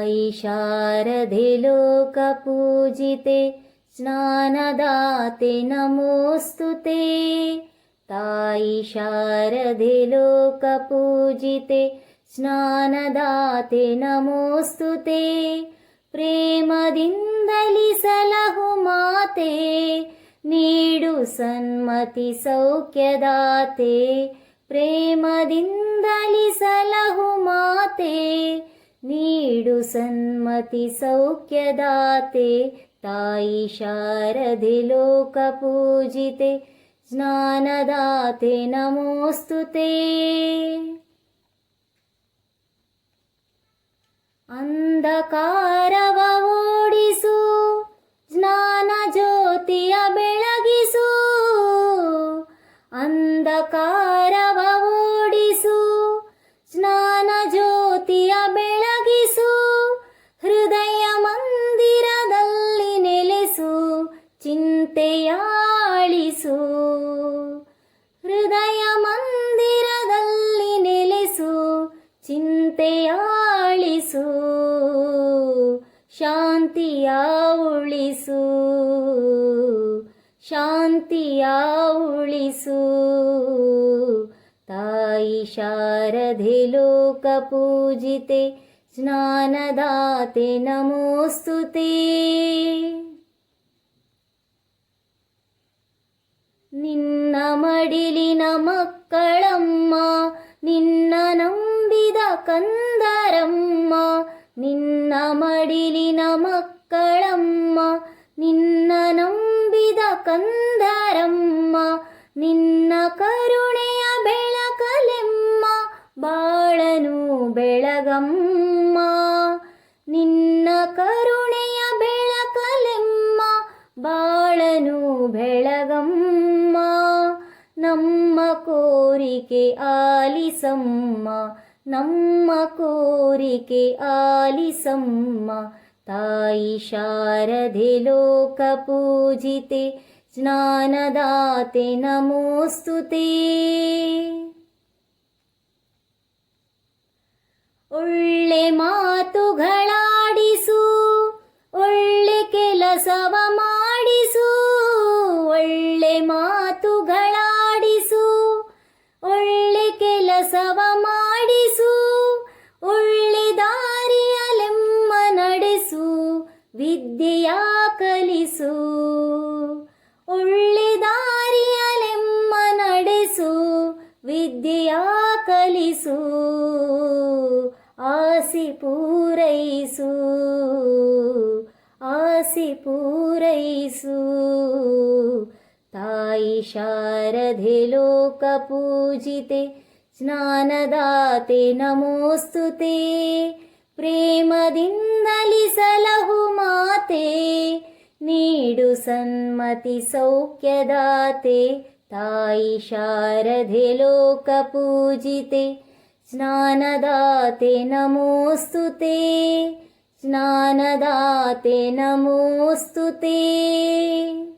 तायि शारदे लोकपूजिते स्नानदाते नमोऽस्तु ते। तायि शारदे लोकपूजिते स्नानदाते नमोऽस्तु ते। ಪ್ರೇಮದಿಂದಲಿ ಸಲಹು ಮಾತೆ ನೀಡು ಸನ್ಮತಿ ಸೌಖ್ಯದಾತೆ. ಪ್ರೇಮದಿಂದಲಿ ಸಲಹು ಮಾತೆ ನೀಡು ಸನ್ಮತಿ ಸೌಖ್ಯದಾತೆ. ತಾಯಿ ಶಾರದೆ ಲೋಕಪೂಜಿತೆ ಜ್ಞಾನದಾತೆ ನಮೋऽस्तु ते. ಅಂಧಕಾರವ ಓಡಿಸು ಜ್ಞಾನ ಜ್ಯೋತಿಯ ಬೆಳಗಿಸು. ಅಂಧಕಾರವ ಓಡಿಸು ಜ್ಞಾನ ಜ್ಯೋತಿಯ ಬೆಳಗಿಸು. ಹೃದಯ ಮಂದಿರದಲ್ಲಿ ನೆಲೆಸು ಚಿಂತೆಯಾಳಿಸು. ಹೃದಯ ಮಂದಿರದಲ್ಲಿ ನೆಲೆಸು ಚಿಂತೆಯಾಳಿಸು. ಶಾಂತಿಯ ಉಳಿಸು ಶಾಂತಿಯ ಉಳಿಸು. ತಾಯಿ ಶಾರದೆ ಲೋಕಪೂಜಿತೆ ಜ್ಞಾನದಾತೆ ನಮೋऽस्तु ते. ನಿನ್ನ ಮಡಿಲಿನ ಮಕ್ಕಳಮ್ಮ ನಿನ್ನ ನಂಬಿದ ಕಂದರಮ್ಮ. ನಿನ್ನ ಮಡಿಲಿನ ಮಕ್ಕಳಮ್ಮ ನಿನ್ನ ನಂಬಿದ ಕಂದರಮ್ಮ. ನಿನ್ನ ಕರುಣೆಯ ಬೆಳಕಲೆಮ್ಮ ಬಾಳನು ಬೆಳಗಮ್ಮ. ನಿನ್ನ ಕರುಣೆಯ ಬೆಳಕಲೆಮ್ಮ ಬಾಳನು ಬೆಳಗಮ್ಮ. ನಮ್ಮ ಕೋರಿಕೆ ಆಲಿಸಮ್ಮ ನಮ್ಮ ಕೋರಿಕೆ ಆಲಿಸಮ್ಮ. ತಾಯಿ ಶಾರದೆ ಲೋಕಪೂಜಿತೆ ಜ್ಞಾನದಾತೆ ನಮೋऽस्तु ते. ಒಳ್ಳೆ ಮಾತುಗಳಾಡಿಸು ಒಳ್ಳೆ ಕೆಲಸವ ಮಾಡಿಸು. ಒಳ್ಳೆ ಮಾತುಗಳಾಡಿಸು ಒಳ್ಳೆ ಕೆಲಸವ ಮಾಡಿಸು. ಒಳ್ಳೆ ದಾರಿಯಲೆಮ್ಮ ನಡೆಸು ವಿದ್ಯೆಯ ಕಲಿಸು. ಒಳ್ಳೆ ದಾರಿಯಲೆಮ್ಮ ನಡೆಸು ವಿದ್ಯೆಯ ಕಲಿಸು. ಆಸೆ ಪೂರೈಸು ಆಸೆ ಪೂರೈಸು. ತಾಯಿ ಶಾರದೆ ಲೋಕಪೂಜಿತೆ ಜ್ಞಾನದಾತೆ ನಮೋऽस्तु ते. ಪ್ರೇಮದಿಂದಲಿ ಸಲಹು ಮಾತೆ ನೀಡು ಸನ್ಮತಿ ಸೌಖ್ಯದಾತೆ. ತಾಯಿ ಶಾರದೆ ಲೋಕಪೂಜಿತೆ ಜ್ಞಾನದಾತೆ ನಮೋऽस्तु ते. ಜ್ಞಾನದಾತೆ ನಮೋऽस्तु ते.